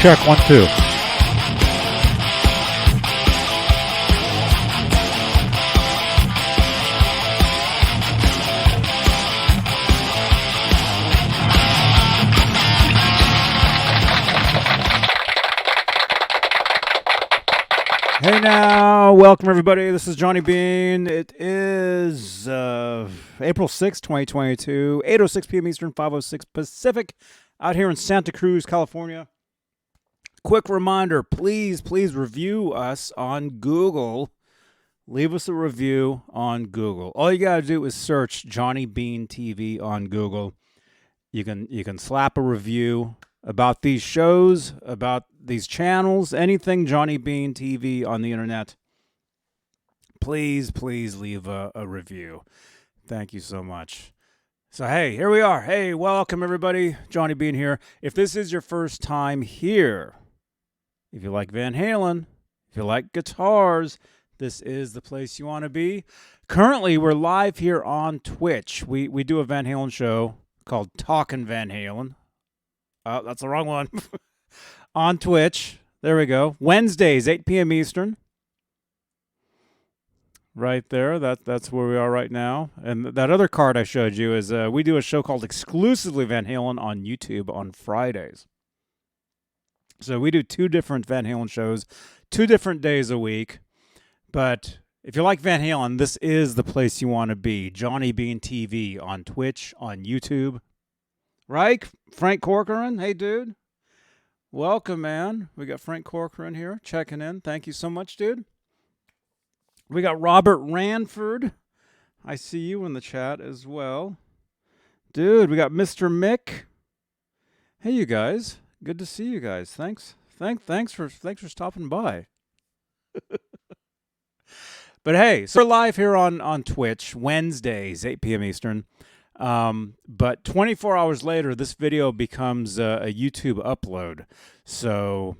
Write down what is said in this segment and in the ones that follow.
Check 1, 2. Hey now, welcome everybody. This is Johnny Beane. It is April 6, 2022, 8:06 p.m. Eastern, 5:06 Pacific, out here in Santa Cruz, California. Quick reminder, please review us on Google. Leave us a review on Google. All you gotta do is search Johnny Beane TV on Google. You can slap a review about these shows, about these channels, anything Johnny Beane TV on the internet. Please leave a review. Thank you so much. So, hey, here we are. Hey, welcome everybody. Johnny Beane here. If this is your first time here, if you like Van Halen, if you like guitars, this is the place you want to be. Currently, we're live here on Twitch. We do a Van Halen show called Talkin Van Halen. Oh, that's the wrong one. On Twitch. There we go. Wednesdays, 8 p.m. Eastern. Right there. That's where we are right now. And that other card I showed you is we do a show called Exclusively Van Halen on YouTube on Fridays. So we do 2 different Van Halen shows, 2 different days a week. But if you like Van Halen, this is the place you want to be. Johnny Beane TV on Twitch, on YouTube. Right? Frank Corcoran. Hey, dude. Welcome, man. We got Frank Corcoran here checking in. Thank you so much, dude. We got Robert Ranford. I see you in the chat as well. Dude, we got Mr. Mick. Hey, you guys. Good to see you guys. Thanks for stopping by. But hey, so we're live here on Twitch, Wednesdays, 8 p.m. Eastern. But 24 hours later, this video becomes a YouTube upload. So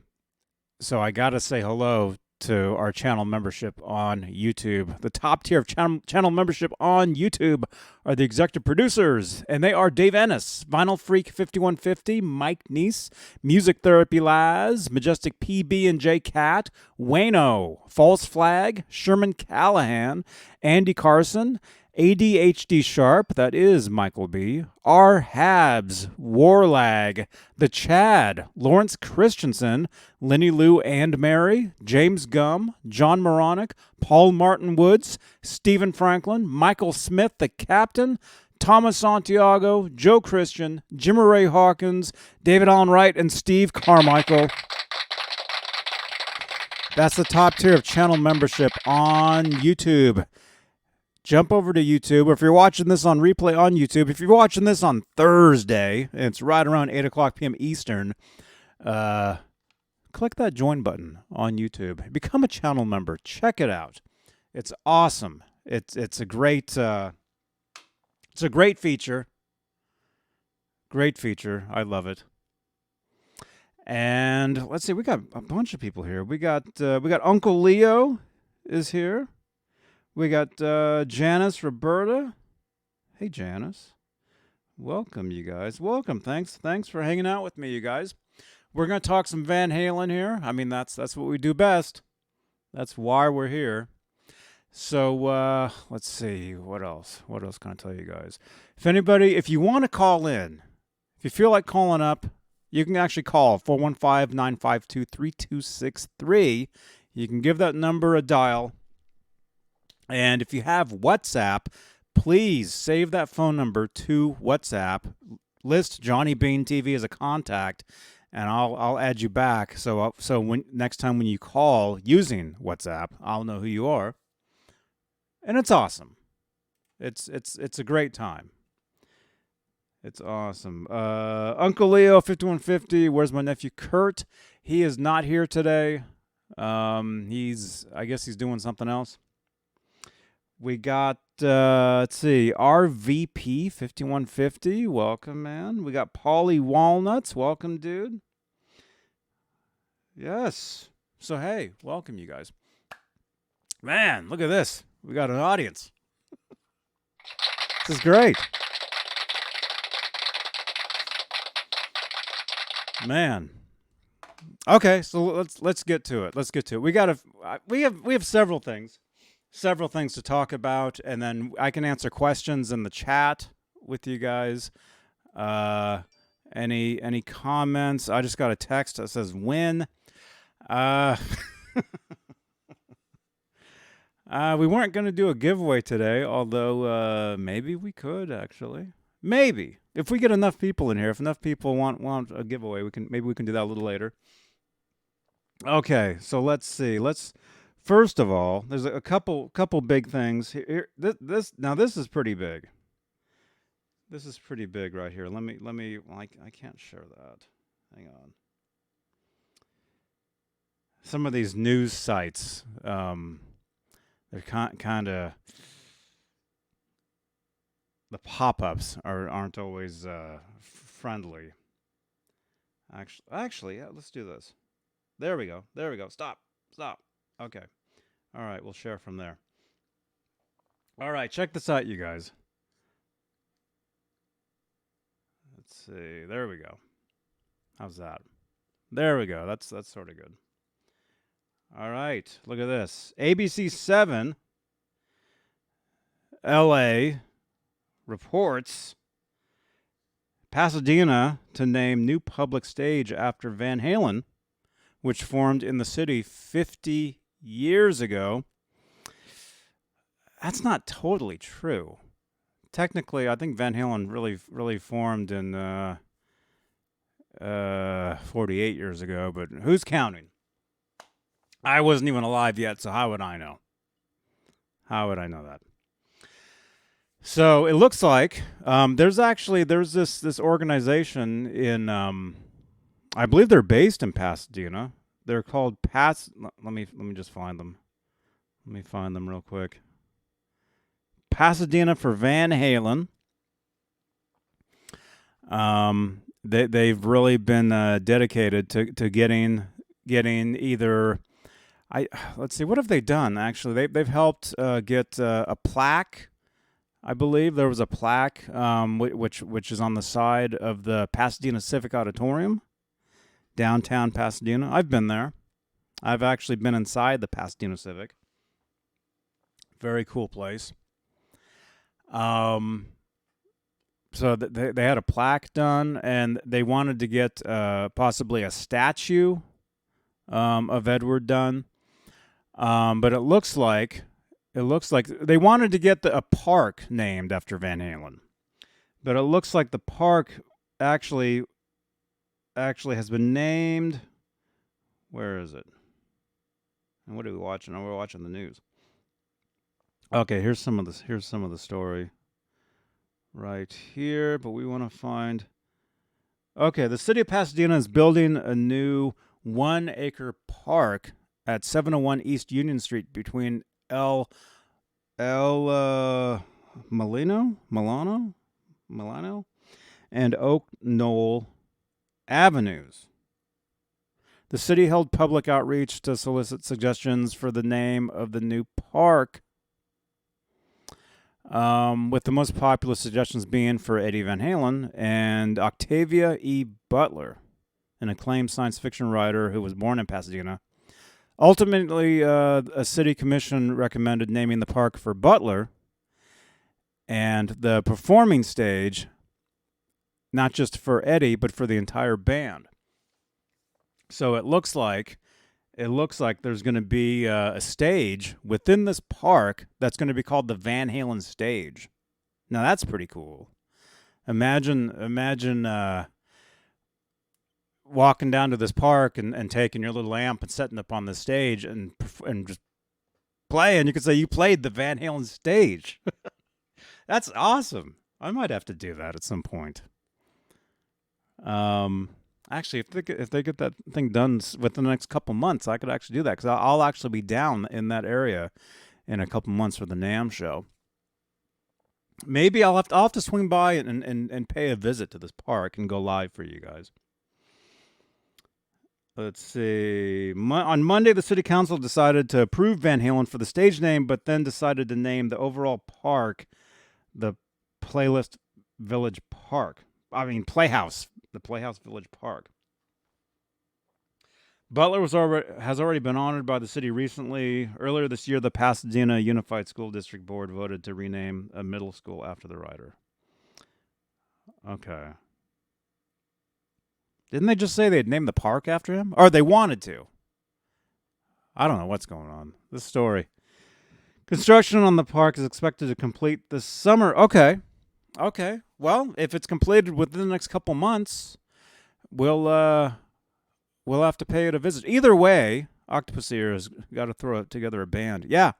I gotta say hello to our channel membership on YouTube. The top tier of channel membership on YouTube are the executive producers, and they are Dave Ennis, Vinyl Freak 5150, Mike Neese, Music Therapy Laz, Majestic PB and J Cat, Wayno, False Flag, Sherman Callahan, Andy Carson, ADHD Sharp, that is Michael B., R. Habs, Warlag, The Chad, Lawrence Christensen, Lenny Lou and Mary, James Gum, John Moronic, Paul Martin Woods, Stephen Franklin, Michael Smith, The Captain, Thomas Santiago, Joe Christian, Jimmy Ray Hawkins, David Allen Wright, and Steve Carmichael. That's the top tier of channel membership on YouTube. Jump over to YouTube, or if you're watching this on replay on YouTube, if you're watching this on Thursday, and it's right around 8 o'clock p.m. Eastern, click that join button on YouTube. Become a channel member. Check it out. It's awesome. It's a great feature. Great feature. I love it. And let's see, we got a bunch of people here. We got Uncle Leo is here. We got Janice Roberta. Hey, Janice. Welcome, you guys. Welcome. Thanks for hanging out with me, you guys. We're going to talk some Van Halen here. I mean, that's what we do best. That's why we're here. So let's see. What else? What else can I tell you guys? If you want to call in, if you feel like calling up, you can actually call 415-952-3263. You can give that number a dial. And if you have WhatsApp, please save that phone number to WhatsApp. List Johnny Beane TV as a contact, and I'll add you back. So when next time when you call using WhatsApp, I'll know who you are. And it's awesome. It's a great time. It's awesome. Uncle Leo 5150. Where's my nephew Kurt? He is not here today. I guess he's doing something else. We got, let's see, RVP 5150. Welcome, man. We got Paulie Walnuts. Welcome, dude. Yes. So, hey, welcome, you guys. Man, look at this. We got an audience. This is great. Man. Okay, so let's get to it. Let's get to it. We have several things to talk about, and then I can answer questions in the chat with you guys. Uh, any comments? I just got a text that says win. Uh, we weren't going to do a giveaway today, although maybe we could actually. Maybe if we get enough people in here, if enough people want a giveaway, maybe we can do that a little later. Okay, so let's see. Let's first of all, there's a couple big things here. This is pretty big. This is pretty big right here. Let me. Well, I can't share that. Hang on. Some of these news sites, they're kind of the pop-ups aren't always friendly. Actually, yeah. Let's do this. There we go. There we go. Stop. Okay. All right, we'll share from there. All right, check this out, you guys. Let's see. There we go. How's that? There we go. That's sort of good. All right, look at this. ABC 7 LA reports Pasadena to name new public stage after Van Halen, which formed in the city 50 years ago. That's not totally true. Technically, I think Van Halen really formed in 48 years ago, but who's counting? I wasn't even alive yet, so how would I know? How would I know that? So it looks like there's this organization in I believe they're based in Pasadena. They're called Let me just find them. Let me find them real quick. Pasadena for Van Halen. They've really been dedicated to getting either. Let's see, what have they done? Actually, they've helped get a plaque. I believe there was a plaque which is on the side of the Pasadena Civic Auditorium, downtown Pasadena. I've been there. I've actually been inside the Pasadena Civic. Very cool place. So they had a plaque done, and they wanted to get possibly a statue of Edward done. But it looks like they wanted to get a park named after Van Halen. But it looks like the park actually has been named. Where is it? And what are we watching? Oh, we're watching the news. Okay, here's some of the story right here, but we want to find. Okay, the city of Pasadena is building a new 1-acre park at 701 East Union Street between Milano and Oak Knoll Avenues. The city held public outreach to solicit suggestions for the name of the new park, with the most popular suggestions being for Eddie Van Halen and Octavia E. Butler, an acclaimed science fiction writer who was born in Pasadena. Ultimately, a city commission recommended naming the park for Butler and the performing stage, not just for Eddie, but for the entire band. So it looks like there's going to be a stage within this park that's going to be called the Van Halen stage. Now that's pretty cool. Imagine walking down to this park and taking your little amp and setting up on the stage and just playing. You could say you played the Van Halen stage. That's awesome. I might have to do that at some point. Actually, if they get that thing done within the next couple months, I could actually do that because I'll actually be down in that area in a couple months for the NAMM show. Maybe I'll have to swing by and pay a visit to this park and go live for you guys. Let's see. On Monday, the city council decided to approve Van Halen for the stage name, but then decided to name the overall park the Playhouse Village Park. The Playhouse Village Park. Butler has already been honored by the city recently. Earlier this year, the Pasadena Unified School District Board voted to rename a middle school after the writer. Okay. Didn't they just say they'd name the park after him? Or they wanted to? I don't know what's going on. This story. Construction on the park is expected to complete this summer. Okay. Okay. Well, if it's completed within the next couple months, we'll have to pay it a visit. Either way, Octopus Ear has got to throw together a band. Yeah.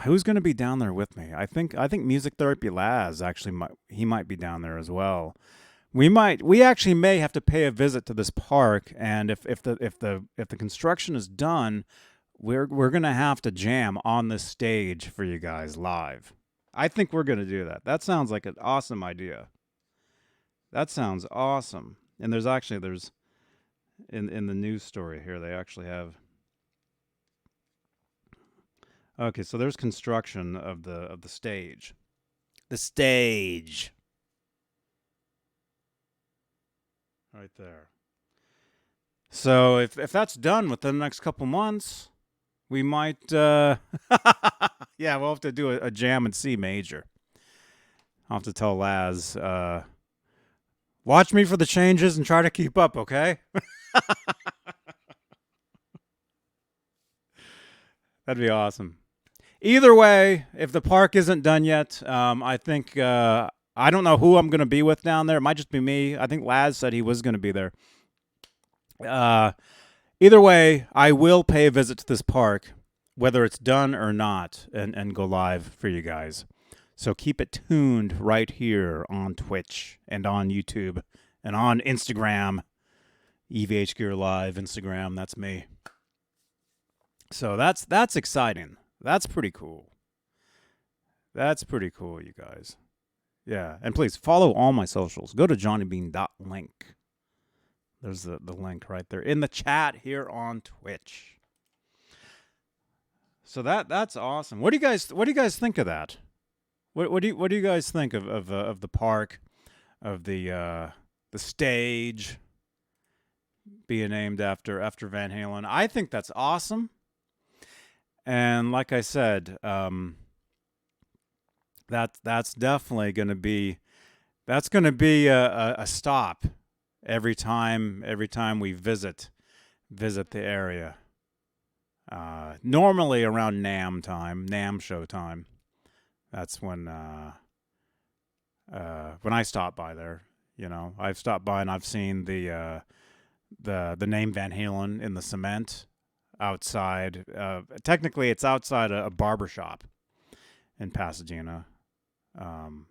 Who's going to be down there with me? I think Music Therapy Laz actually might be down there as well. We actually may have to pay a visit to this park, and if the construction is done, we're going to have to jam on this stage for you guys live. I think we're going to do that. That sounds like an awesome idea. That sounds awesome. And there's in the news story here, they actually have. Okay, so there's construction of the stage. The stage. Right there. So if that's done within the next couple months, we might yeah, we'll have to do a jam in C major. I'll have to tell Laz, watch me for the changes and try to keep up, okay? That'd be awesome. Either way, if the park isn't done yet, I think I don't know who I'm going to be with down there. It might just be me. I think Laz said he was going to be there. Either way, I will pay a visit to this park, whether it's done or not, and go live for you guys. So keep it tuned right here on Twitch and on YouTube and on Instagram. EVH Gear Live, Instagram, that's me. So that's exciting. That's pretty cool. That's pretty cool, you guys. Yeah, and please follow all my socials. Go to johnnybean.link. There's the link right there in the chat here on Twitch. So that's awesome. What do you guys think of that? What do you guys think of the park, of the stage being named after Van Halen? I think that's awesome. And like I said, that's definitely going to be a stop every time we visit the area. Normally around NAMM show time. That's when I stop by there. You know, I've stopped by and I've seen the name Van Halen in the cement outside. Technically, it's outside a barber shop in Pasadena.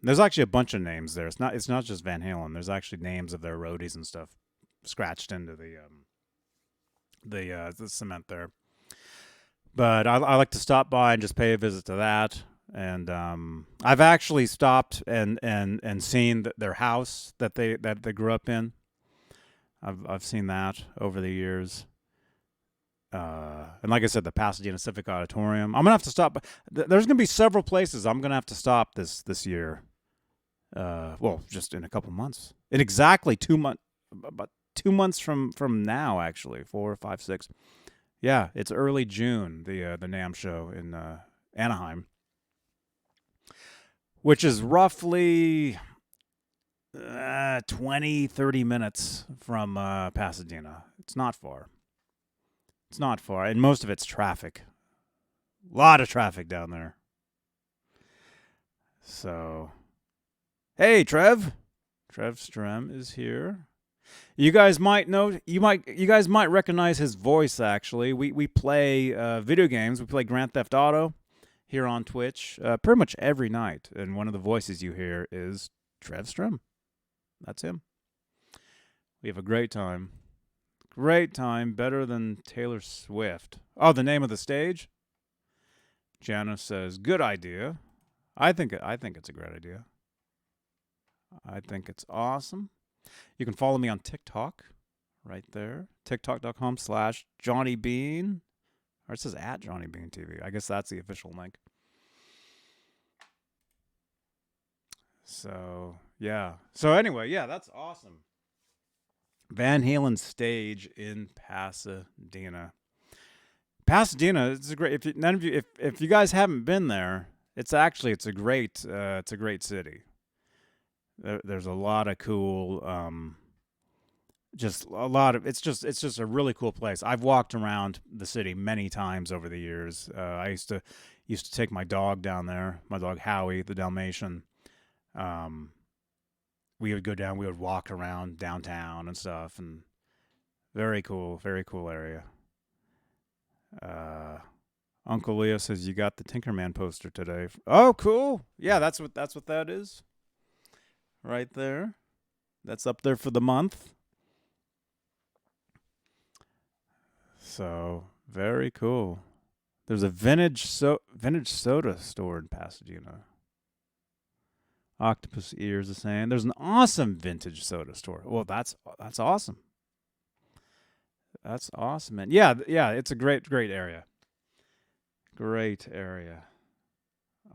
There's actually a bunch of names there. It's not just Van Halen. There's actually names of their roadies and stuff scratched into the cement there. But I like to stop by and just pay a visit to that. And I've actually stopped and seen their house that they grew up in. I've seen that over the years. And like I said, the Pasadena Civic Auditorium. I'm gonna have to stop. There's gonna be several places I'm gonna have to stop this year. Well, just in a couple months. In exactly 2 months, about 2 months from now, actually, 4, 5, 6. Yeah, it's early June. The NAMM show in Anaheim, which is roughly 20, 30 minutes from Pasadena. It's not far. It's not far, and most of it's traffic. A lot of traffic down there. So, hey, Trev Strem is here. You guys might know. You guys might recognize his voice. Actually, we play video games. We play Grand Theft Auto here on Twitch pretty much every night, and one of the voices you hear is Trev Strem. That's him. We have a great time. Great time, better than Taylor Swift. Oh, the name of the stage? Janice says, good idea. I think it's a great idea. I think it's awesome. You can follow me on TikTok right there. TikTok.com/JohnnyBean. Or it says @JohnnyBeanTV. I guess that's the official link. So, yeah. So anyway, yeah, that's awesome. Van Halen stage in Pasadena. Pasadena, it's a great. If you, none of you, if you guys haven't been there, it's a great city. There's a lot of cool, just a lot of. It's just a really cool place. I've walked around the city many times over the years. I used to take my dog down there. My dog Howie, the Dalmatian. Um, we would go down. We would walk around downtown and stuff, and very cool area. Uh, Uncle Leo says you got the Tinkerman poster today. Oh, cool. Yeah, that's what that is. Right there. That's up there for the month. So, very cool. There's a vintage soda store in Pasadena. Octopus Ears is saying there's an awesome vintage soda store. Well, that's awesome. That's awesome, man. Yeah, it's a great area. Great area.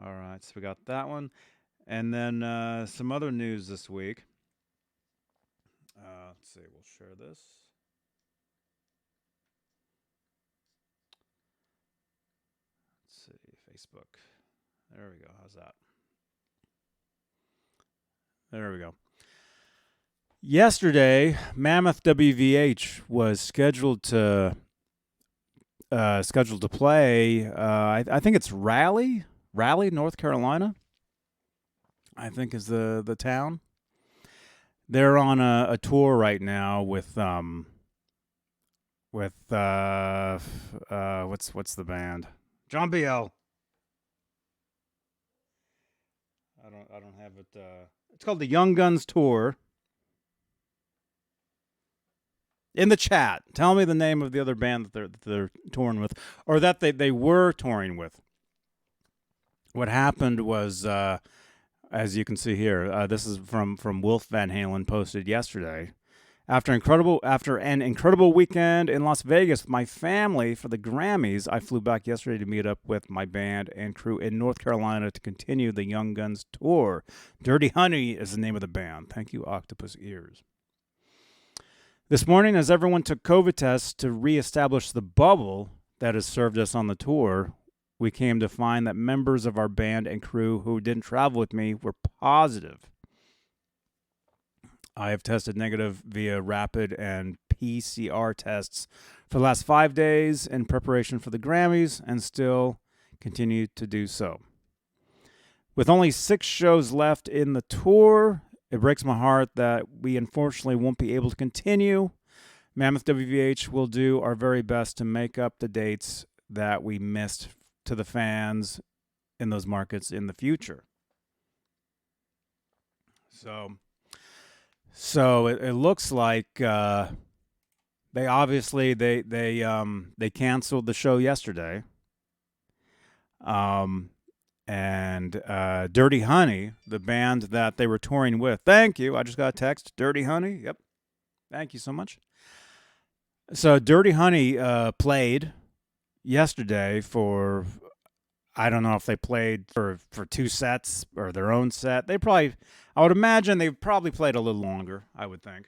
All right, so we got that one. And then some other news this week. Let's see, we'll share this. Let's see, Facebook. There we go. How's that? There we go. Yesterday, Mammoth WVH was scheduled to play. I think it's Raleigh, North Carolina. I think is the town. They're on a tour right now with what's the band? John B.L. I don't have it. It's called the Young Guns Tour. In the chat, tell me the name of the other band that they're touring with, or that they were touring with. What happened was, as you can see here, this is from Wolf Van Halen, posted yesterday. After an incredible weekend in Las Vegas with my family for the Grammys, I flew back yesterday to meet up with my band and crew in North Carolina to continue the Young Guns tour. Dirty Honey is the name of the band. Thank you, Octopus Ears. This morning, as everyone took COVID tests to reestablish the bubble that has served us on the tour, we came to find that members of our band and crew who didn't travel with me were positive. I have tested negative via rapid and PCR tests for the last 5 days in preparation for the Grammys and still continue to do so. With only 6 shows left in the tour, it breaks my heart that we unfortunately won't be able to continue. Mammoth WVH will do our very best to make up the dates that we missed to the fans in those markets in the future. So it looks like they obviously they canceled the show yesterday. And Dirty Honey, the band that they were touring with. Thank you. I just got a text. Dirty Honey. Yep. Thank you so much. So Dirty Honey played yesterday for, I don't know if they played for 2 sets or their own set. I would imagine they probably played a little longer, I would think,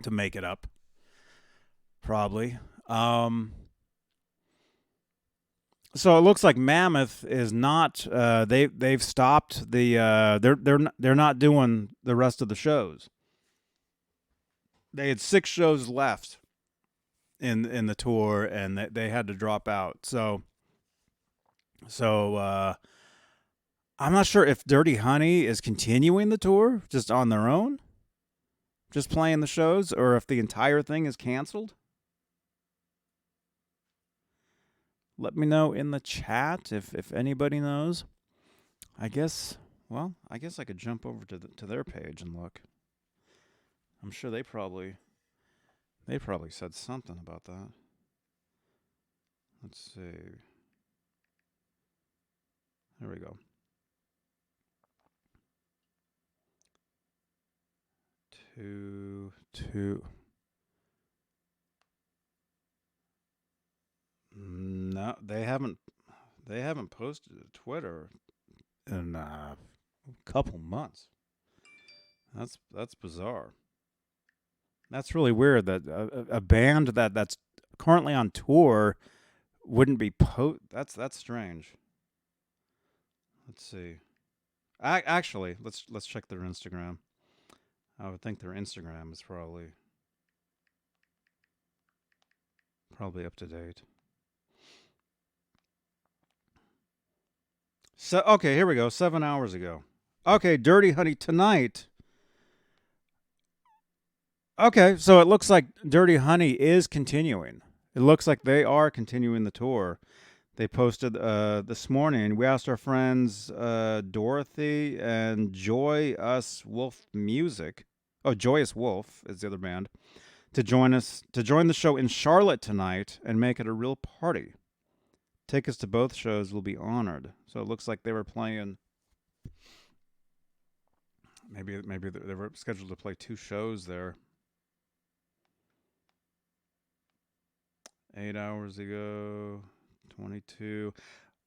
to make it up. Probably. So it looks like Mammoth is not. They've stopped the. They're not doing the rest of the shows. They had 6 shows left in the tour, and they had to drop out. So I'm not sure if Dirty Honey is continuing the tour just on their own, just playing the shows, or if the entire thing is canceled. Let me know in the chat if anybody knows. I guess I could jump over to their page and look. I'm sure they probably said something about that. Let's see. There we go. Two. No, they haven't posted to Twitter in a couple months. That's bizarre. That's really weird that a band that's currently on tour wouldn't be That's strange. Let's see. Actually, let's check their Instagram. I would think their Instagram is probably up to date. So okay, here we go. 7 hours ago. Okay, Dirty Honey tonight. Okay, so it looks like Dirty Honey is continuing. It looks like they are continuing the tour. They posted this morning. We asked our friends Dorothy and Joy Us Wolf Music. Oh, Joyous Wolf is the other band to join the show in Charlotte tonight and make it a real party. Tickets to both shows will be honored. So it looks like they were playing. Maybe they were scheduled to play 2 shows there. 8 hours ago, 22.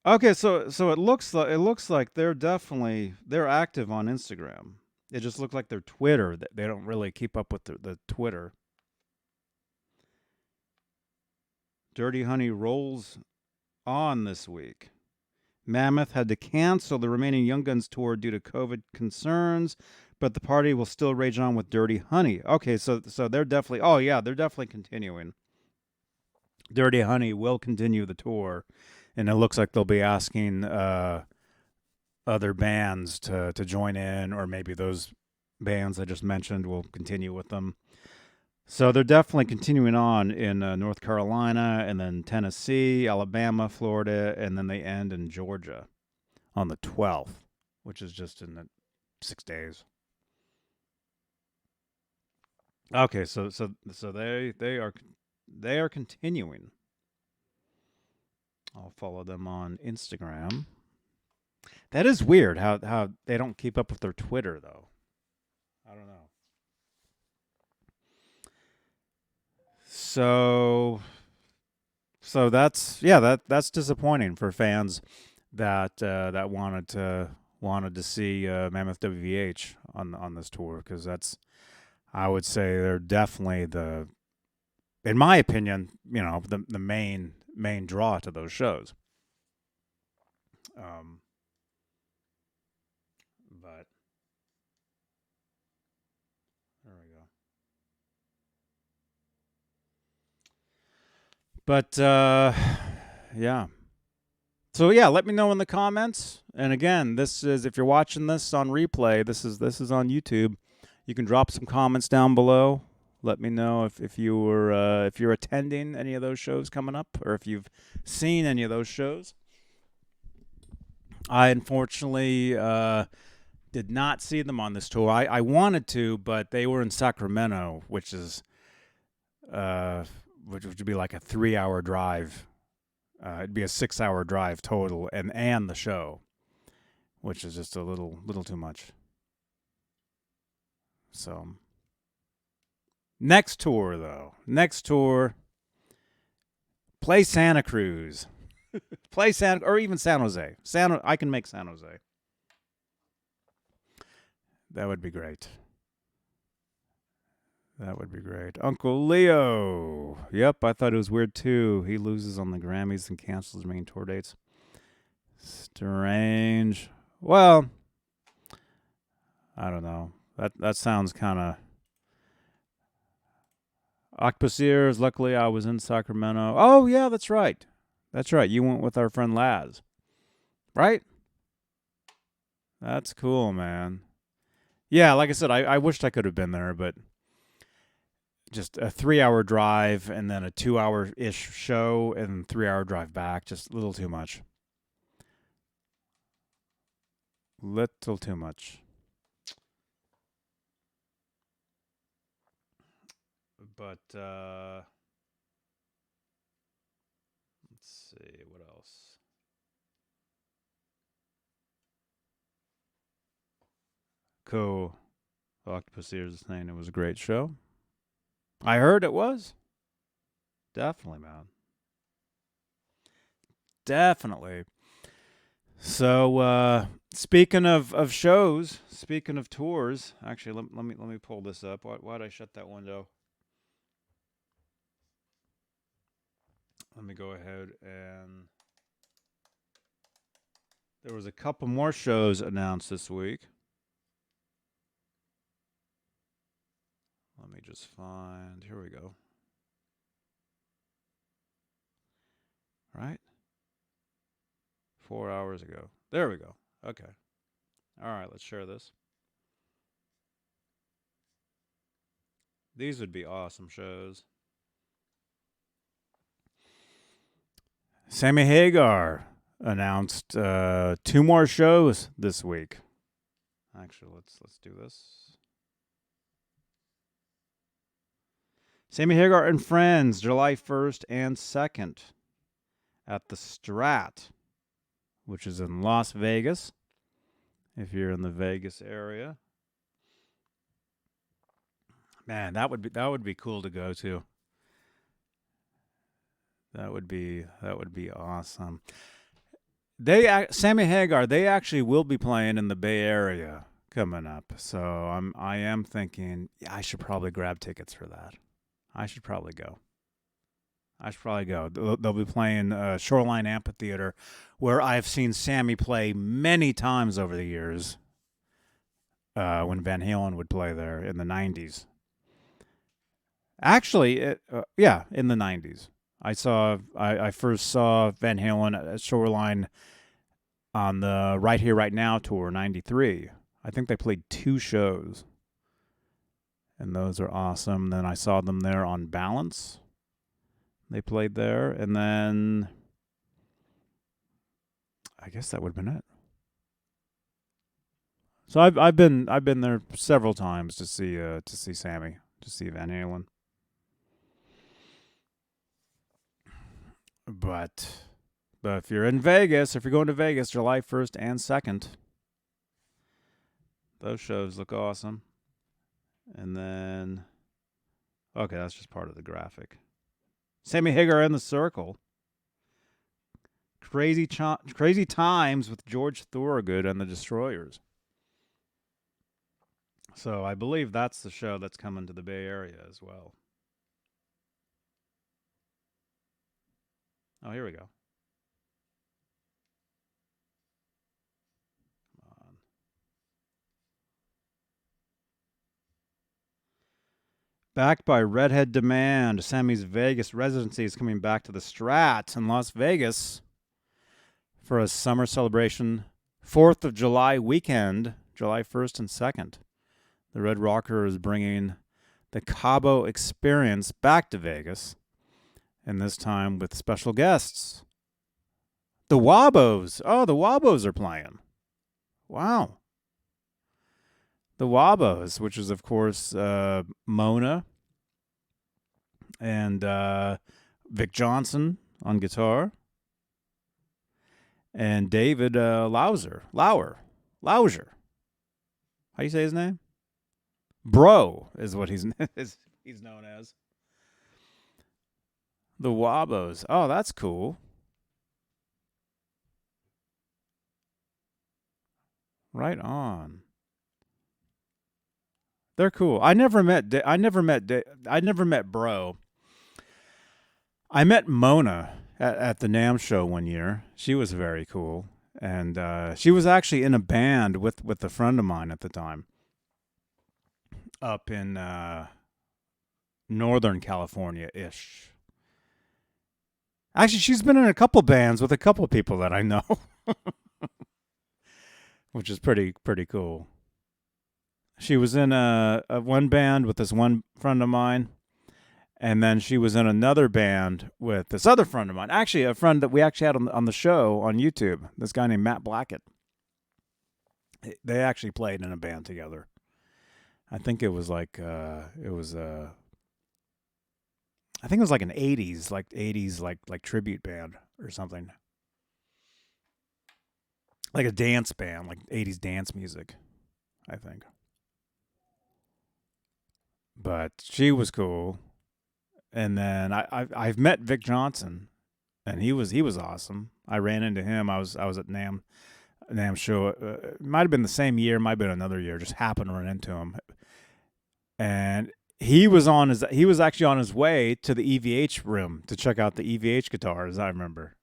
Okay, so it looks like they're active on Instagram. It just looks like their Twitter that they don't really keep up with the Twitter. Dirty Honey rolls on this week. Mammoth had to cancel the remaining Young Guns tour due to COVID concerns, but the party will still rage on with Dirty Honey. Okay, so they're definitely. Oh yeah, they're definitely continuing. Dirty Honey will continue the tour, and it looks like they'll be asking other bands to join in, or maybe those bands I just mentioned will continue with them. So they're definitely continuing on in North Carolina, and then Tennessee, Alabama, Florida, and then they end in Georgia on the 12th, which is just in 6 days. Okay, so they are continuing. I'll follow them on Instagram. That is weird how they don't keep up with their Twitter though. I don't know. So that's disappointing for fans that wanted to see Mammoth WVH on this tour, because I would say they're definitely in my opinion, the main draw to those shows. But there we go. But yeah. So yeah, let me know in the comments. And again, this is, if you're watching this on replay, this is on YouTube. You can drop some comments down below. Let me know if you're attending any of those shows coming up, or if you've seen any of those shows. I unfortunately did not see them on this tour. I wanted to, but they were in Sacramento, which would be like a 3-hour drive. It'd be a 6-hour drive total, and the show, which is just a little too much. So next tour, play Santa Cruz, or even San Jose. I can make San Jose. That would be great. That would be great. Uncle Leo. Yep, I thought it was weird too. He loses on the Grammys and cancels main tour dates. Strange. Well, I don't know. That sounds kind of. Octopus Ears. Luckily, I was in Sacramento. Oh yeah, that's right. That's right. You went with our friend Laz, right? That's cool, man. Yeah, like I said, I wished I could have been there, but just a 3-hour drive and then a 2-hour-ish show and 3-hour drive back. Just a little too much. Little too much. But let's see, what else? Cool. Octopus Ears is saying it was a great show. I heard it was. Definitely, man. Definitely. So, speaking of shows, speaking of tours, actually, let me pull this up. Why'd I shut that window? let me go ahead and there was a couple more shows announced this week. Let me just find. Here we go. Right? 4 hours ago. There we go. Okay. All right, let's share this. These would be awesome shows. Sammy Hagar announced 2 more shows this week. Actually, let's do this. Sammy Hagar and Friends, July 1st and 2nd at the Strat, which is in Las Vegas. If you're in the Vegas area, man, that would be cool to go to. That would be awesome. Sammy Hagar, they actually will be playing in the Bay Area coming up. So I am thinking I should probably grab tickets for that. I should probably go. They'll be playing Shoreline Amphitheater, where I've seen Sammy play many times over the years. When Van Halen would play there in the 90s. Actually, in the 90s. I first saw Van Halen at Shoreline on the Right Here, Right Now tour, 93. I think they played 2 shows. And those are awesome. Then I saw them there on Balance. They played there. And then I guess that would have been it. So I've been there several times to see Sammy, to see Van Halen. But if you're in Vegas, if you're going to Vegas, July 1st and 2nd, those shows look awesome. And then, okay, that's just part of the graphic. Sammy Hagar in the Circle. Crazy Times with George Thorogood and the Destroyers. So I believe that's the show that's coming to the Bay Area as well. Oh, here we go. Come on. Backed by Redhead Demand, Sammy's Vegas residency is coming back to the Strat in Las Vegas for a summer celebration 4th of July weekend, July 1st and 2nd. The Red Rocker is bringing the Cabo Experience back to Vegas, and this time with special guests. The Wabos. Oh, the Wabos are playing. Wow. The Wabos, which is, of course, Mona and Vic Johnson on guitar, and David Lauser. How do you say his name? Bro is what he's known as. The Wabos. Oh, that's cool. Right on. They're cool. I never met Bro. I met Mona at the NAMM show one year. She was very cool, and she was actually in a band with a friend of mine at the time, up in Northern California-ish. Actually, she's been in a couple bands with a couple people that I know, which is pretty cool. She was in a one band with this one friend of mine, and then she was in another band with this other friend of mine. Actually, a friend that we actually had on the show on YouTube, this guy named Matt Blackett. They actually played in a band together. I think it was like I think it was like an 80s like tribute band or something. Like a dance band, like 80s dance music, I think. But she was cool. And then I've met Vic Johnson, and he was awesome. I ran into him. I was at NAMM show. It might have been the same year, might have been another year. Just happened to run into him, and he was actually on his way to the EVH room to check out the EVH guitars. I remember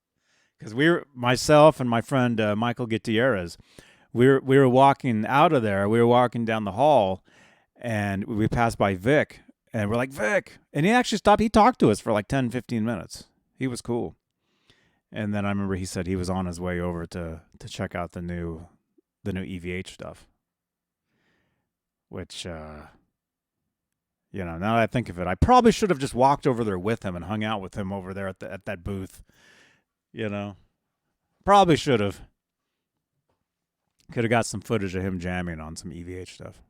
because myself and my friend Michael Gutierrez, we were walking out of there. We were walking down the hall, and we passed by Vic, and we're like, Vic, and he actually stopped. He talked to us for like 10, 15 minutes. He was cool. And then I remember he said he was on his way over to check out the new EVH stuff, which. Now that I think of it, I probably should have just walked over there with him and hung out with him over there at that booth. Probably should have. Could have got some footage of him jamming on some EVH stuff.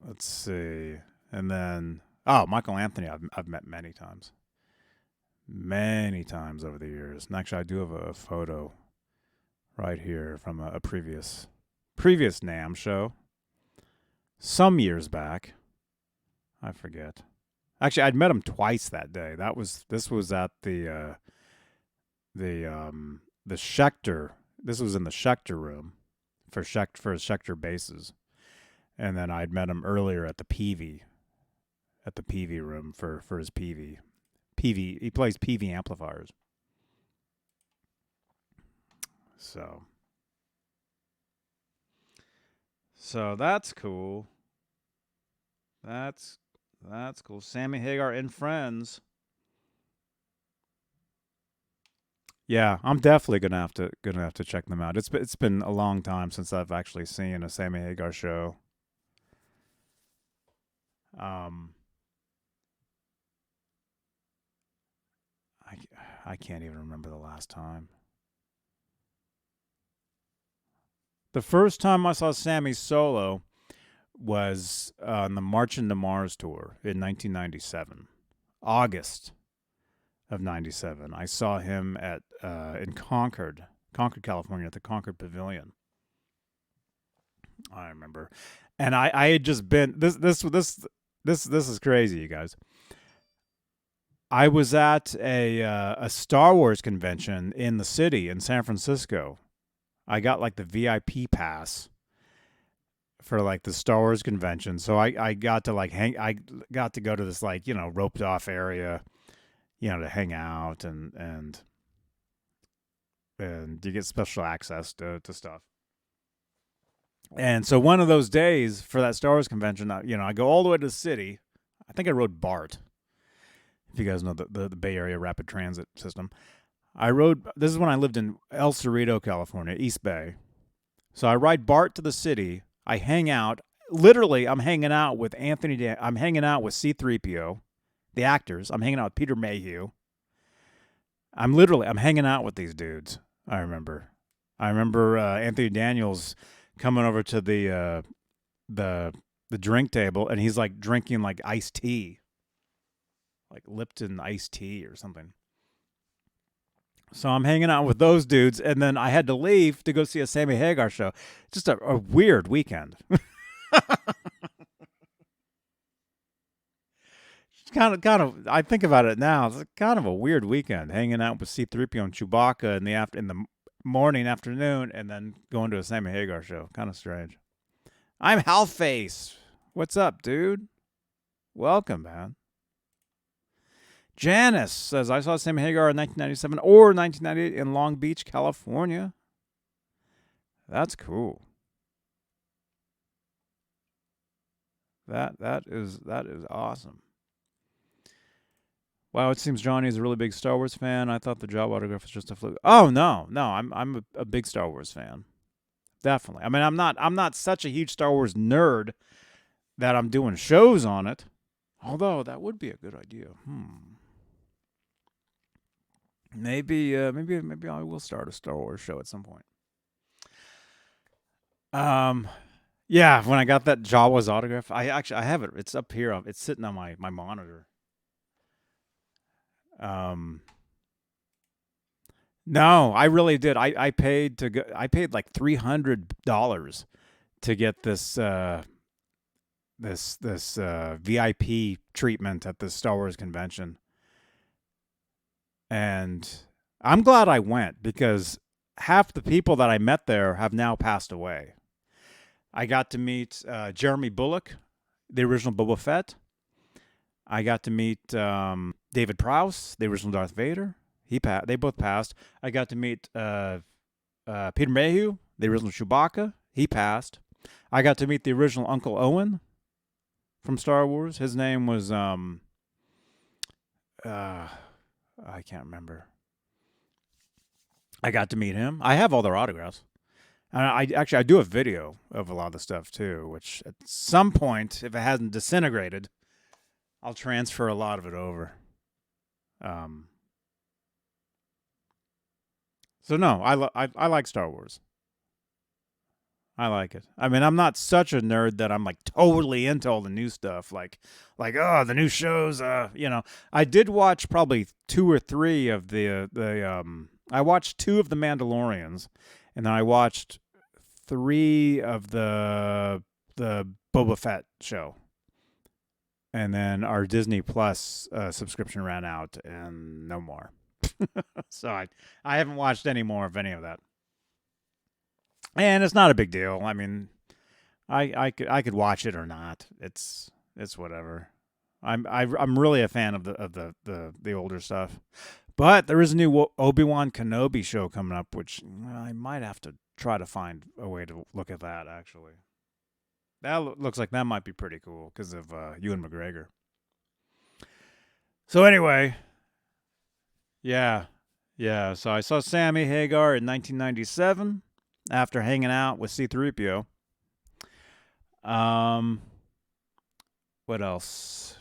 Let's see, and then Michael Anthony, I've met many times over the years, and actually I do have a photo right here from a previous NAMM show some years back. I forget. Actually, I'd met him twice that day. This was at the Schecter. This was in the Schecter room for his Schecter basses, and then I'd met him earlier at the PV room for his PV. He plays PV amplifiers. So that's cool. That's cool. Sammy Hagar and friends. Yeah, I'm definitely gonna have to check them out. It's been a long time since I've actually seen a Sammy Hagar show. I can't even remember the last time. The first time I saw Sammy solo was on the Marching to Mars tour in 1997, August of 97. I saw him in Concord, California, at the Concord Pavilion. I remember, and I had just been this is crazy, you guys. I was at a Star Wars convention in the city in San Francisco. I got like the VIP pass for like the Star Wars convention, so I got to I got to go to this roped off area, to hang out and you get special access to stuff. And so one of those days for that Star Wars convention, I go all the way to the city. I think I rode BART. If you guys know the Bay Area Rapid Transit system. This is when I lived in El Cerrito, California, East Bay. So I ride BART to the city. I hang out. Literally, I'm hanging out with I'm hanging out with C-3PO, the actors. I'm hanging out with Peter Mayhew. I'm hanging out with these dudes. I remember Anthony Daniels coming over to the drink table, and he's like drinking like iced tea, like Lipton iced tea or something. So I'm hanging out with those dudes, and then I had to leave to go see a Sammy Hagar show. Just a weird weekend. Kind of. I think about it now. It's kind of a weird weekend, hanging out with C-3PO and Chewbacca in the morning, afternoon, and then going to a Sammy Hagar show. Kind of strange. I'm Halface. What's up, dude? Welcome, man. Janice says, I saw Sammy Hagar in 1997 or 1998 in Long Beach, California. That's cool. That is awesome. Wow, it seems Johnny is a really big Star Wars fan. I thought the job autograph was just a fluke. Oh no, I'm a big Star Wars fan. Definitely. I mean, I'm not such a huge Star Wars nerd that I'm doing shows on it. Although that would be a good idea. Maybe I will start a Star Wars show at some point. Yeah, when I got that Jawa's autograph, I have it. It's up here. It's sitting on my monitor. No, I really did. I paid like $300 to get this VIP treatment at the Star Wars convention. And I'm glad I went because half the people that I met there have now passed away. I got to meet Jeremy Bullock, the original Boba Fett. I got to meet David Prowse, the original Darth Vader. They both passed. I got to meet Peter Mayhew, the original Chewbacca. He passed. I got to meet the original Uncle Owen from Star Wars. His name was I can't remember. I got to meet him. I have all their autographs. And I do a video of a lot of the stuff too, which at some point, if it hasn't disintegrated, I'll transfer a lot of it over. So no, I like Star Wars. I like it. I mean, I'm not such a nerd that I'm like totally into all the new stuff. Like oh, the new shows. I did watch probably 2 or 3 of the. I watched 2 of the Mandalorians, and then I watched 3 of the Boba Fett show, and then our Disney Plus subscription ran out, and no more. So I haven't watched any more of any of that. And it's not a big deal. I mean, I could watch it or not. It's whatever. I'm really a fan of the older stuff. But there is a new Obi-Wan Kenobi show coming up, which I might have to try to find a way to look at that, actually. That looks like that might be pretty cool because of Ewan McGregor. So anyway, yeah. So I saw Sammy Hagar in 1997 after hanging out with C-3PO. What else?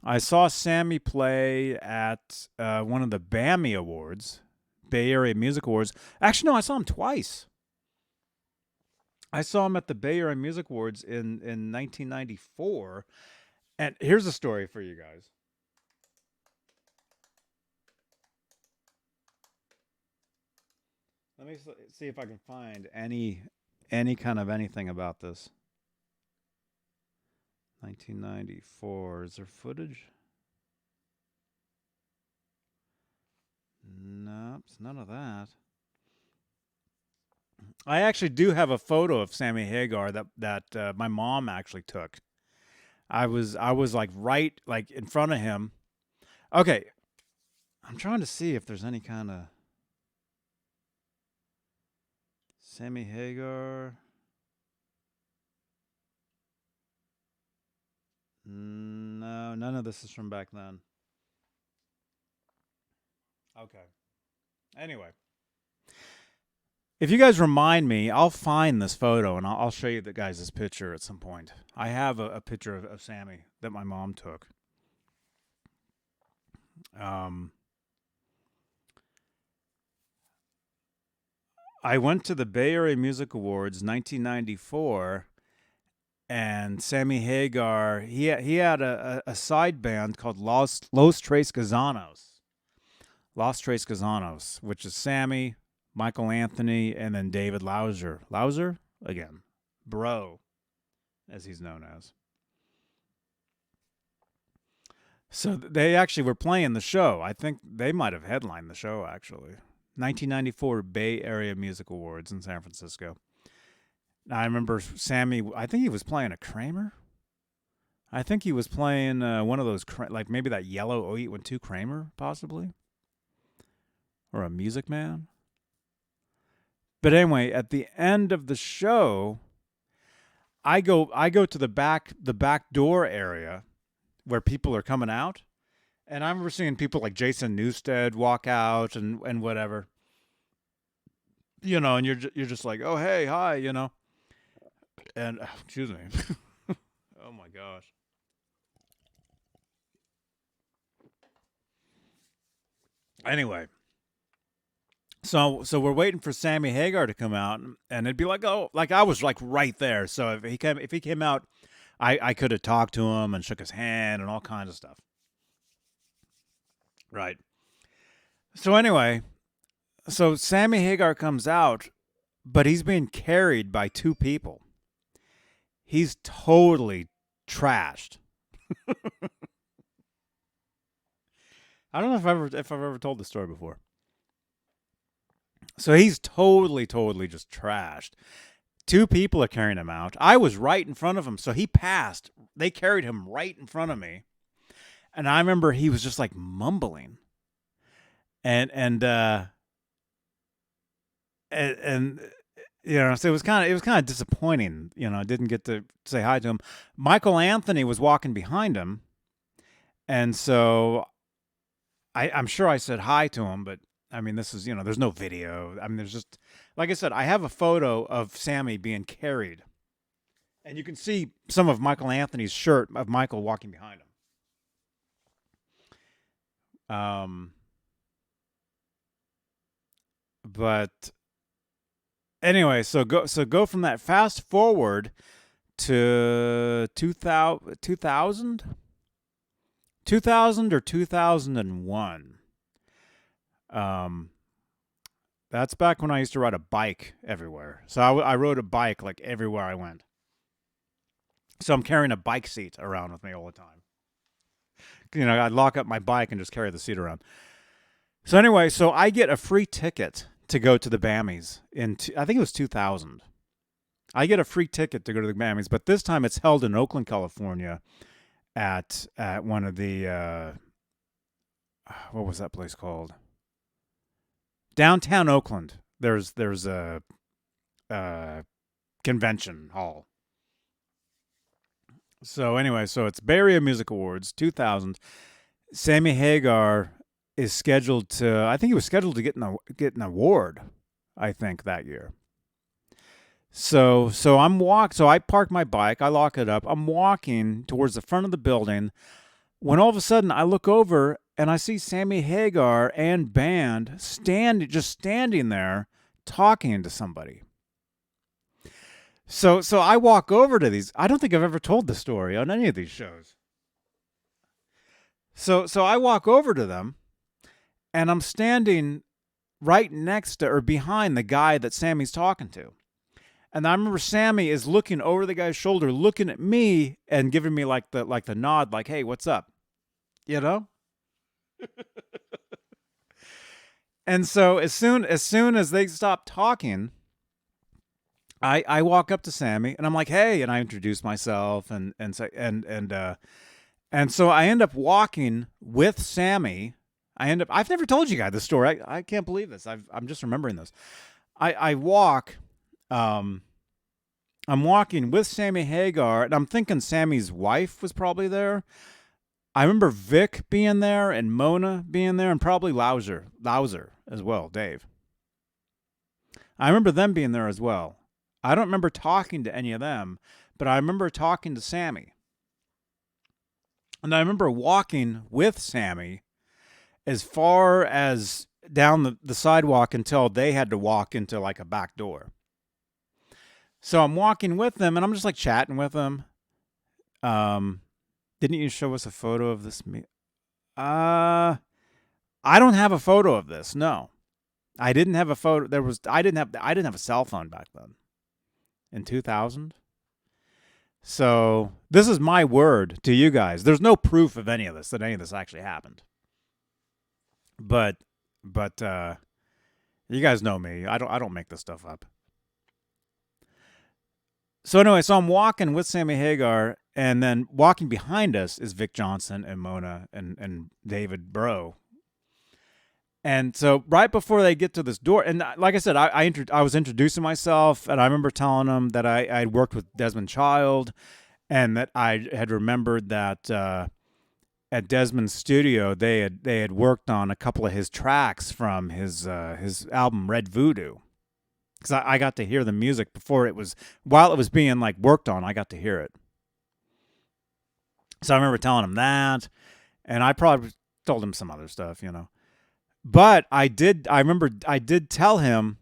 I saw Sammy play at one of the BAMI Awards, Bay Area Music Awards. Actually, no, I saw him twice. I saw him at the Bay Area Music Awards in 1994. And here's a story for you guys. Let me see if I can find any kind of anything about this. 1994. Is there footage? No, it's none of that. I actually do have a photo of Sammy Hagar that my mom actually took. I was like right like in front of him. Okay, I'm trying to see if there's any kind of Sammy Hagar. No, none of this is from back then. Okay. Anyway, if you guys remind me, I'll find this photo and I'll show you the guys this picture at some point. I have a picture of Sammy that my mom took. I went to the Bay Area Music Awards 1994, and Sammy Hagar, he had a side band called Los Tres Gazanos. Los Tres Gazanos, which is Sammy, Michael Anthony, and then David Lauser. Lauser? Again. Bro, as he's known as. So they actually were playing the show. I think they might have headlined the show, actually. 1994 Bay Area Music Awards in San Francisco. I remember Sammy, I think he was playing a Kramer. I think he was playing one of those, like maybe that yellow 0812 Kramer, possibly. Or a Music Man. But anyway, at the end of the show, I go to the back door area where people are coming out. And I remember seeing people like Jason Newsted walk out and whatever. You know, and you're just like, oh, hey, hi, you know. And, excuse me. Oh, my gosh. Anyway. So we're waiting for Sammy Hagar to come out, and it'd be like, oh, like I was like right there. So if he came out, I could have talked to him and shook his hand and all kinds of stuff. Right. So anyway, so Sammy Hagar comes out, but he's being carried by 2 people. He's totally trashed. I don't know if I've ever told this story before. So he's totally just trashed. Two people are carrying him out. I was right in front of him, so he passed. They carried him right in front of me, and I remember he was just like mumbling, and you know, so it was kind of disappointing. You know, I didn't get to say hi to him. Michael Anthony was walking behind him, and so I'm sure I said hi to him, but I mean, this is, you know, there's no video. I mean, there's just, like I said, I have a photo of Sammy being carried, and you can see some of Michael Anthony's shirt of Michael walking behind him. But anyway, so go from that, fast forward to 2000 or 2001. That's back when I used to ride a bike everywhere. So I rode a bike like everywhere I went. So I'm carrying a bike seat around with me all the time. You know, I'd lock up my bike and just carry the seat around. So anyway, so I get a free ticket to go to the Bammies I think it was 2000. I get a free ticket to go to the Bammies, but this time it's held in Oakland, California, at one of the what was that place called? Downtown Oakland. There's a convention hall. So anyway, so it's Bay Area Music Awards 2000. Sammy Hagar is scheduled to, I think he was scheduled to get an award, I think, that year. So I park my bike, I lock it up, I'm walking towards the front of the building, when all of a sudden I look over and I see Sammy Hagar and band just standing there talking to somebody. So I walk over to these. I don't think I've ever told the story on any of these shows. So I walk over to them, and I'm standing right next to or behind the guy that Sammy's talking to. And I remember Sammy is looking over the guy's shoulder, looking at me and giving me like the nod, like, "Hey, what's up?" You know? And so as soon as they stop talking, I walk up to Sammy and I'm like, "Hey," and I introduce myself and so I end up walking with Sammy. I've never told you guys this story. I can't believe this. I'm just remembering this. I walk, I'm walking with Sammy Hagar, and I'm thinking Sammy's wife was probably there. I remember Vic being there and Mona being there and probably Louser as well, Dave. I remember them being there as well. I don't remember talking to any of them, but I remember talking to Sammy. And I remember walking with Sammy as far as down the sidewalk until they had to walk into like a back door. So I'm walking with them and I'm just like chatting with them. Didn't you show us a photo of this? I don't have a photo of this. No, I didn't have a photo. I didn't have a cell phone back then in 2000. So this is my word to you guys. There's no proof of any of this, that any of this actually happened. But you guys know me. I don't make this stuff up. So anyway, so I'm walking with Sammy Hagar, and then walking behind us is Vic Johnson and Mona and David Bro. And so right before they get to this door, and like I said, I was introducing myself, and I remember telling them that I had worked with Desmond Child, and that I had remembered that at Desmond's studio they had worked on a couple of his tracks from his album Red Voodoo. Because I got to hear the music while it was being like worked on, I got to hear it. So I remember telling him that, and I probably told him some other stuff, you know. But I remember I did tell him,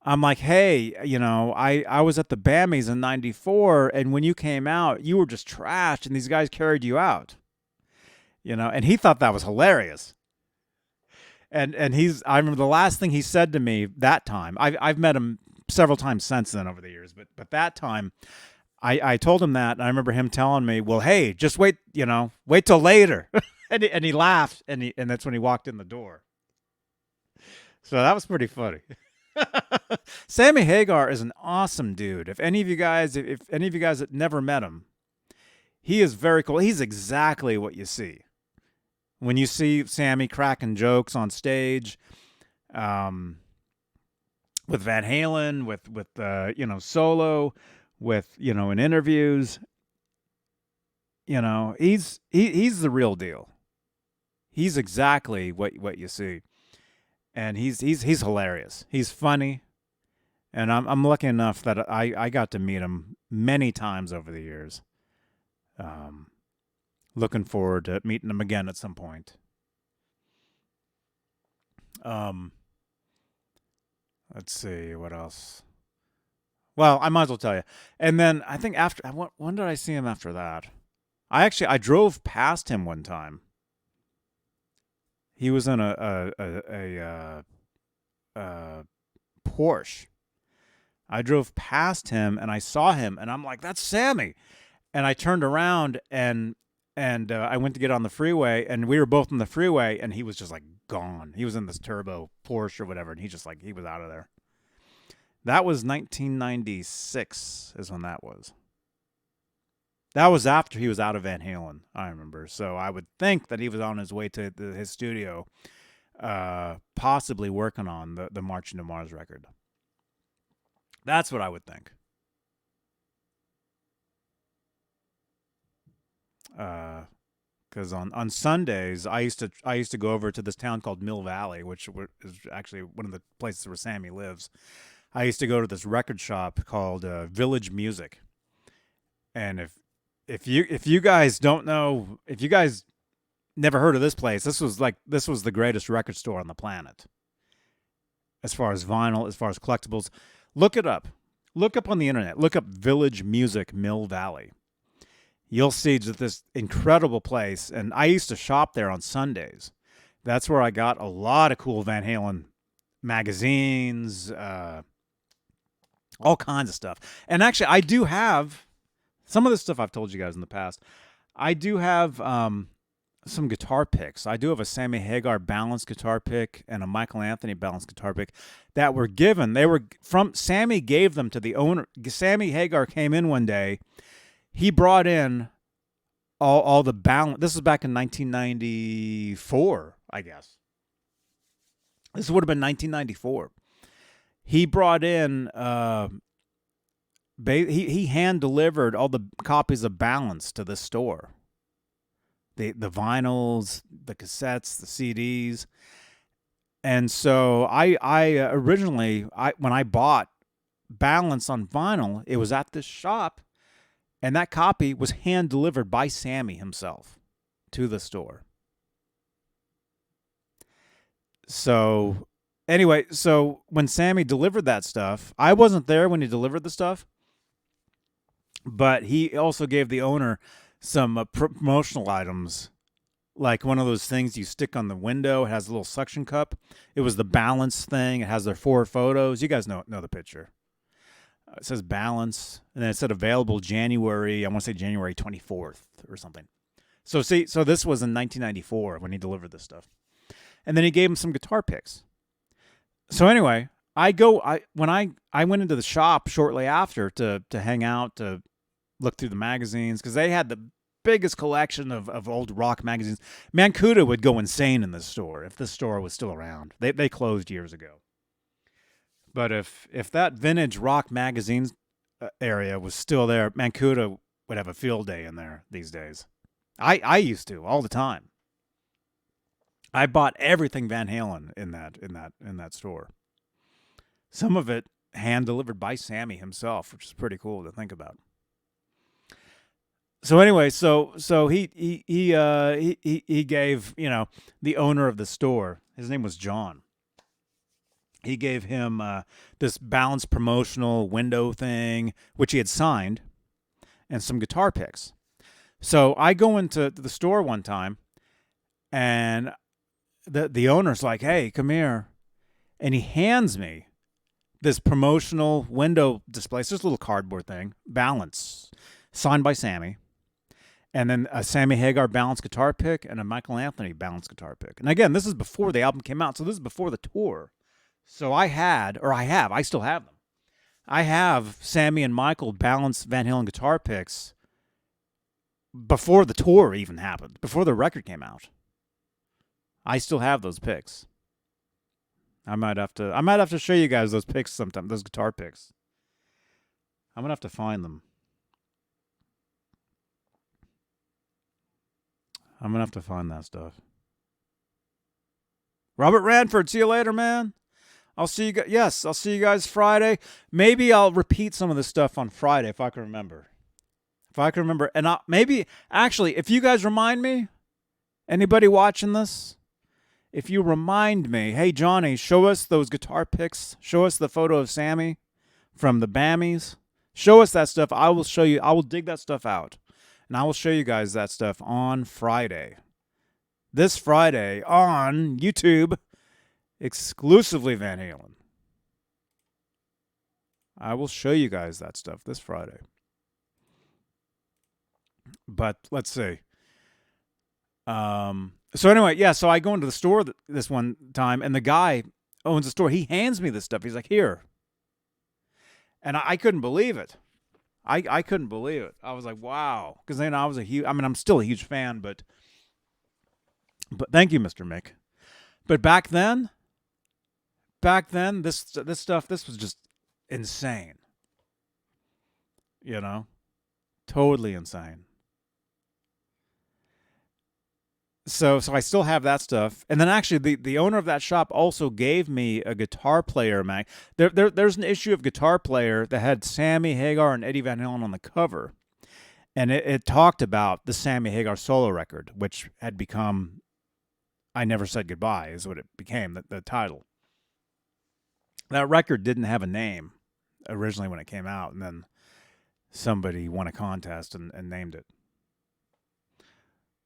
I'm like, "Hey, you know, I was at the Bammies in '94, and when you came out, you were just trashed, and these guys carried you out." You know, and he thought that was hilarious. And I remember the last thing he said to me that time. I've met him several times since then over the years, but that time I told him that, and I remember him telling me, "Well, hey, just wait till later." and he laughed, and that's when he walked in the door. So that was pretty funny. Sammy Hagar is an awesome dude. If any of you guys, if any of you guys that never met him, he is very cool. He's exactly what you see when you see Sammy cracking jokes on stage, with Van Halen, with solo, with in interviews. He's the real deal. He's exactly what you see, and he's hilarious. He's funny, and I'm lucky enough that I got to meet him many times over the years. Looking forward to meeting him again at some point. Let's see what else. Well, I might as well tell you. And then I think after when did I see him after that? I drove past him one time. He was in a Porsche. I drove past him and I saw him and I'm like, that's Sammy. And I turned around and I went to get on the freeway and we were both on the freeway and he was just like gone. He was in this turbo Porsche or whatever and he was out of there. That was 1996 is when that was. That was after he was out of Van Halen, I remember. So I would think that he was on his way to his studio, possibly working on the March into Mars record. That's what I would think. Because on Sundays I used to go over to this town called Mill Valley, which is actually one of the places where Sammy lives. I used to go to this record shop called Village Music, and if you guys don't know, if you guys never heard of this place, this was the greatest record store on the planet. As far as vinyl, as far as collectibles, look it up. Look up on the internet. Look up Village Music Mill Valley. You'll see just this incredible place, and I used to shop there on Sundays. That's where I got a lot of cool Van Halen magazines, all kinds of stuff. And actually, I do have some of the stuff I've told you guys in the past. I do have some guitar picks. I do have a Sammy Hagar balanced guitar pick and a Michael Anthony balanced guitar pick that were given. They were from Sammy gave them to the owner. Sammy Hagar came in one day. He brought in all the balance. This was back in 1994, I guess. This would have been 1994. He brought in, he hand delivered all the copies of Balance to the store. The vinyls, the cassettes, the CDs. And so I originally, when I bought Balance on vinyl, it was at this shop, and that copy was hand delivered by Sammy himself to the store. So anyway, so when Sammy delivered that stuff, I wasn't there when he delivered the stuff, but he also gave the owner some promotional items, like one of those things you stick on the window. It has a little suction cup. It was the Balance thing. It has their 4 photos. You guys know the picture. It says Balance, and then it said available January, I want to say January 24th or something. So this was in 1994 when he delivered this stuff. And then he gave him some guitar picks. So anyway, I went into the shop shortly after to hang out, to look through the magazines, because they had the biggest collection of old rock magazines. Mancuda would go insane in this store if this store was still around. They closed years ago. But if that vintage rock magazines area was still there, Mancuda would have a field day in there these days. I used to all the time. I bought everything Van Halen in that store. Some of it hand delivered by Sammy himself, which is pretty cool to think about. So anyway, so he gave, the owner of the store, his name was John. He gave him this Balance promotional window thing, which he had signed, and some guitar picks. So I go into the store one time, and the owner's like, "Hey, come here," and he hands me this promotional window display. It's just a little cardboard thing, Balance, signed by Sammy. and then a Sammy Hagar balanced guitar pick, and a Michael Anthony balanced guitar pick. And again, this is before the album came out, so this is before the tour. So I still have them. I have Sammy and Michael balanced Van Halen guitar picks before the tour even happened, before the record came out. I still have those picks. I might have to show you guys those picks sometime, those guitar picks. I'm gonna have to find them. I'm gonna have to find that stuff. Robert Ranford, see you later, man. I'll see you guys. Yes, I'll see you guys Friday. Maybe I'll repeat some of this stuff on Friday if I can remember. And actually, if you guys remind me, anybody watching this, if you remind me, hey Johnny, show us those guitar picks. Show us the photo of Sammy from the Bammies. Show us that stuff. I will show you. I will dig that stuff out, and I will show you guys that stuff on Friday. This Friday on YouTube, exclusively Van Halen. I will show you guys that stuff this Friday. But let's see. So anyway, yeah, so I go into the store this one time, and the guy owns the store. He hands me this stuff. He's like, here. And I couldn't believe it. I couldn't believe it. I was like, wow. Because then I'm still a huge fan, but thank you, Mr. Mick. But back then, this stuff, this was just insane. You know? Totally insane. So I still have that stuff. And then actually the owner of that shop also gave me a guitar player mag. There's an issue of Guitar Player that had Sammy Hagar and Eddie Van Halen on the cover. And it talked about the Sammy Hagar solo record, which had become I Never Said Goodbye is what it became, the title. That record didn't have a name originally when it came out, and then somebody won a contest and named it.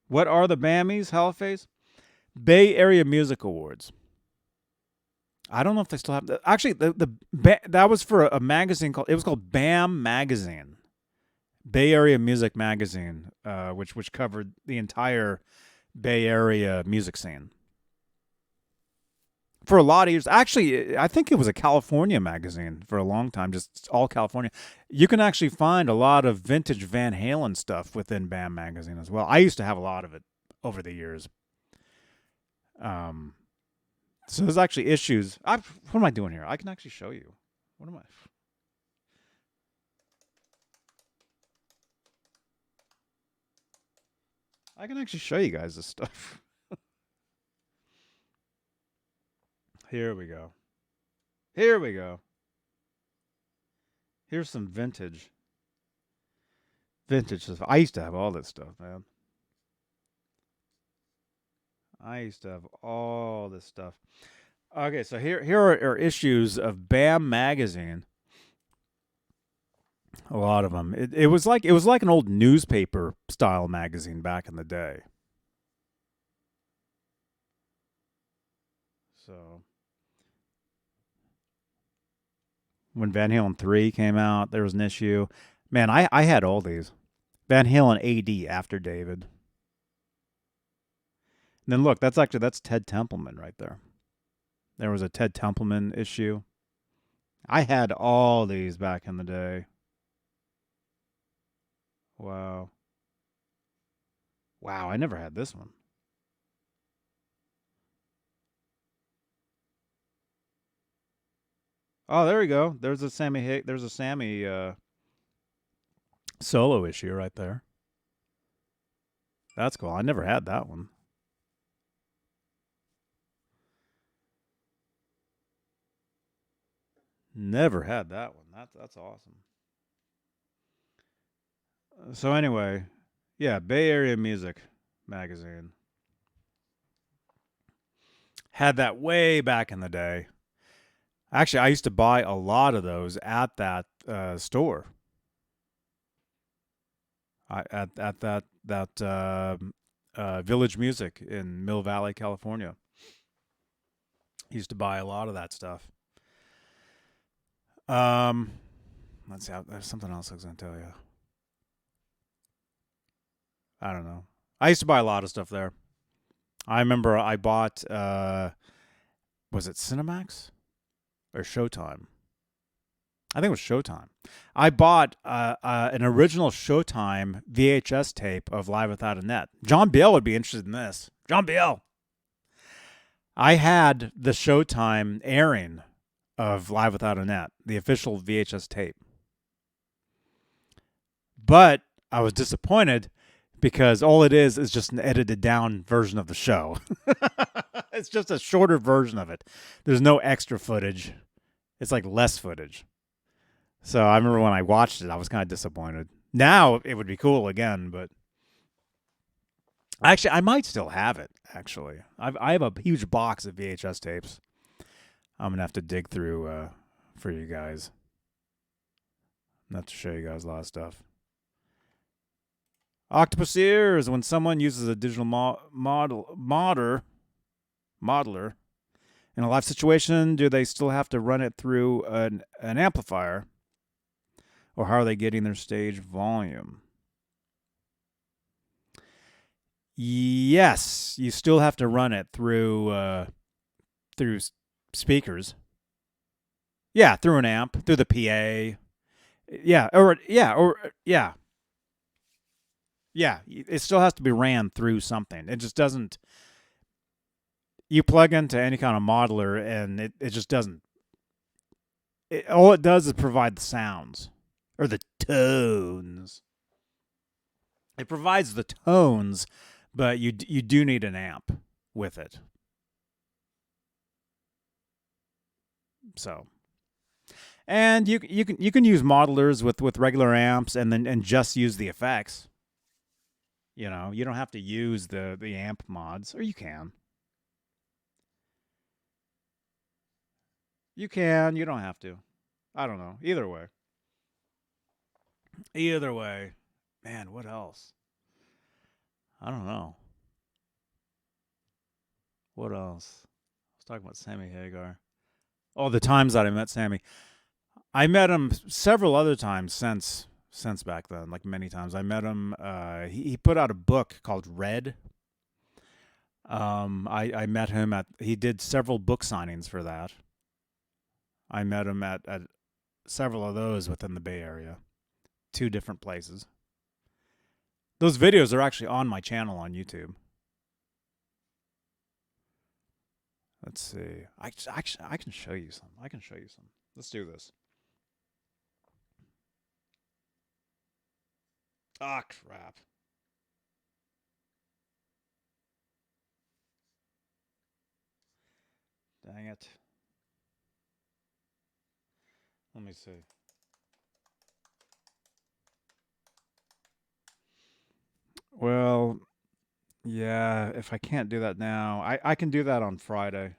What are the Bammies, Haliface? Bay Area Music Awards. I don't know if they still have that. Actually, that was for a magazine it was called BAM Magazine. Bay Area Music Magazine, which covered the entire Bay Area music scene. For a lot of years. Actually, I think it was a California magazine for a long time, just all California. You can actually find a lot of vintage Van Halen stuff within BAM magazine as well. I used to have a lot of it over the years. So there's actually issues. What am I doing here? I can actually show you. What am I? I can actually show you guys this stuff. Here we go. Here's some vintage stuff. I used to have all this stuff, man. Okay, so here are issues of BAM magazine. A lot of them. It was like an old newspaper style magazine back in the day. So when Van Halen 3 came out, there was an issue. Man, I had all these. Van Halen AD After David. And then look, that's Ted Templeman right there. There was a Ted Templeman issue. I had all these back in the day. Wow, I never had this one. Oh, there we go. There's a Sammy solo issue right there. That's cool. I never had that one. Never had that one. That's awesome. So anyway, yeah, Bay Area Music Magazine. Had that way back in the day. Actually, I used to buy a lot of those at that store. At that Village Music in Mill Valley, California. Used to buy a lot of that stuff. Let's see. There's something else I was going to tell you. I don't know. I used to buy a lot of stuff there. I remember I bought, was it Cinemax or Showtime? I think it was Showtime. I bought an original Showtime VHS tape of Live Without a Net. John Biel would be interested in this. John Biel. I had the Showtime airing of Live Without a Net, the official VHS tape. But I was disappointed because all it is just an edited down version of the show. It's just a shorter version of it. There's no extra footage. It's like less footage. So I remember when I watched it, I was kind of disappointed. Now it would be cool again, but actually I might still have it. Actually, I have a huge box of VHS tapes. I'm gonna have to dig through for you guys. Not to show you guys a lot of stuff. Octopus ears. When someone uses a digital modeler in a live situation, do they still have to run it through an amplifier? Or how are they getting their stage volume? Yes, you still have to run it through speakers. Yeah, through an amp, through the PA. Yeah. It still has to be ran through something. It just doesn't. You plug into any kind of modeler, and it just doesn't. All it does is provide the sounds. Or the tones. It provides the tones, but you do need an amp with it. So, and you can use modelers with regular amps and just use the effects. You know, you don't have to use the amp mods, or you can. You can. You don't have to. I don't know. Either way. Man, what else? I don't know. What else? I was talking about Sammy Hagar. Oh, the times that I met Sammy. I met him several other times since back then, like many times. I met him. He put out a book called Red. I met him he did several book signings for that. I met him at several of those within the Bay Area. 2 different places. Those videos are actually on my channel on YouTube. Let's see. I can show you some. Let's do this. Ah, crap. Dang it. Let me see. Well, yeah, if I can't do that now, I can do that on Friday.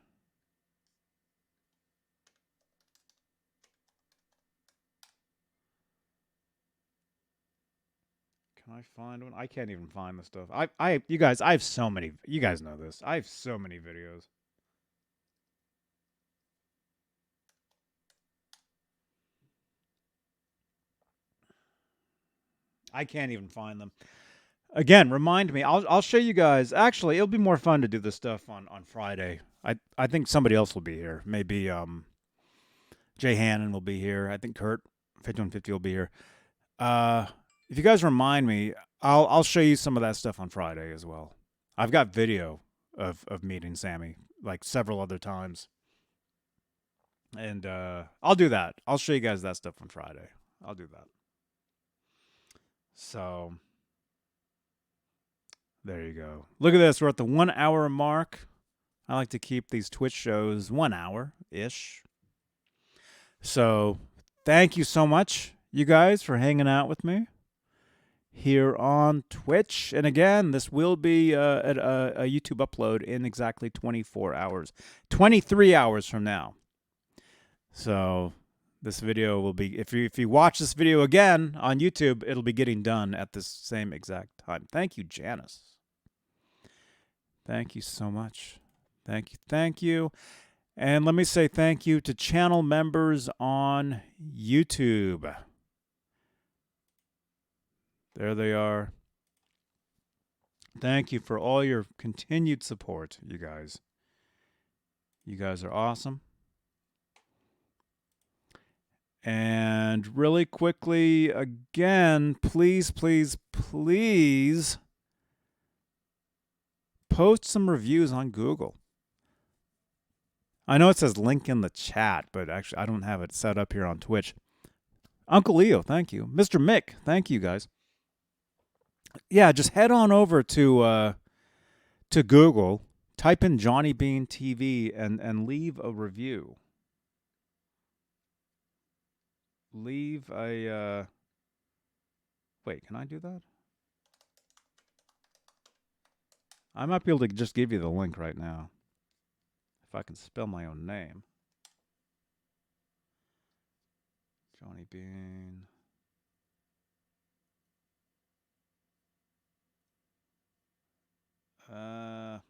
Can I find one? I can't even find the stuff. You guys, I have so many. You guys know this. I have so many videos. I can't even find them. Again, remind me. I'll show you guys. Actually, it'll be more fun to do this stuff on Friday. I think somebody else will be here. Maybe Jay Hannon will be here. I think Kurt 5150 will be here. If you guys remind me, I'll show you some of that stuff on Friday as well. I've got video of meeting Sammy like several other times. And I'll do that. I'll show you guys that stuff on Friday. I'll do that. So there you go. Look at this. We're at the 1 hour mark. I like to keep these Twitch shows 1 hour-ish. So thank you so much, you guys, for hanging out with me here on Twitch. And again, this will be a YouTube upload in exactly 24 hours. 23 hours from now. So this video will be, if you watch this video again on YouTube, it'll be getting done at this same exact time. Thank you, Janice. Thank you so much. Thank you. And let me say thank you to channel members on YouTube. There they are. Thank you for all your continued support, you guys. You guys are awesome. And really quickly, again, please, please, please post some reviews on Google. I know it says link in the chat, but actually I don't have it set up here on Twitch. Uncle Leo, thank you. Mr. Mick, thank you guys. Yeah, just head on over to Google, type in Johnny Beane TV, and leave a review. Leave a wait, can I do that? I might be able to just give you the link right now. If I can spell my own name. Johnny Beane. No,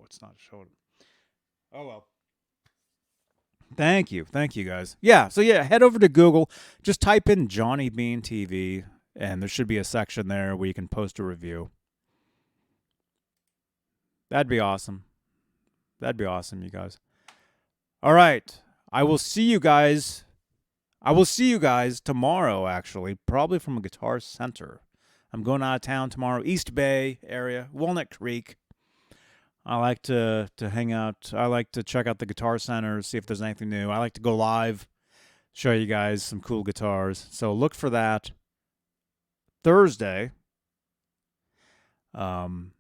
it's not showing. Oh well. Thank you guys. Yeah, so yeah, head over to Google, just type in Johnny Beane TV, and there should be a section there where you can post a review. That'd be awesome. That'd be awesome, you guys. All right, I will see you guys tomorrow, actually, probably from a Guitar Center. I'm going out of town tomorrow, East Bay area, Walnut Creek. I like to hang out. I like to check out the Guitar Center, see if there's anything new. I like to go live, show you guys some cool guitars. So look for that Thursday. And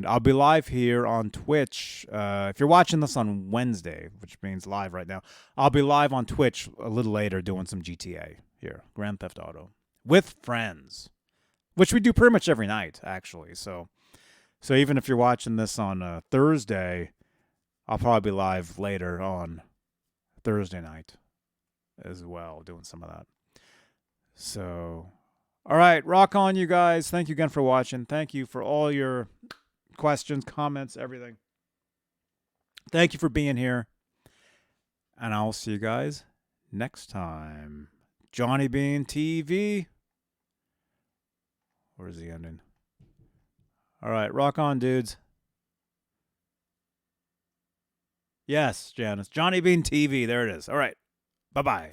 I'll be live here on Twitch. If you're watching this on Wednesday, which means live right now, I'll be live on Twitch a little later doing some GTA here, Grand Theft Auto, with friends, which we do pretty much every night, actually. So even if you're watching this on Thursday, I'll probably be live later on Thursday night as well, doing some of that. So, all right, rock on, you guys. Thank you again for watching. Thank you for all your questions, comments, everything. Thank you for being here. And I'll see you guys next time. Johnny Beane TV. Where's the ending? All right, rock on, dudes. Yes, Janice. Johnny Beane TV. There it is. All right. Bye-bye.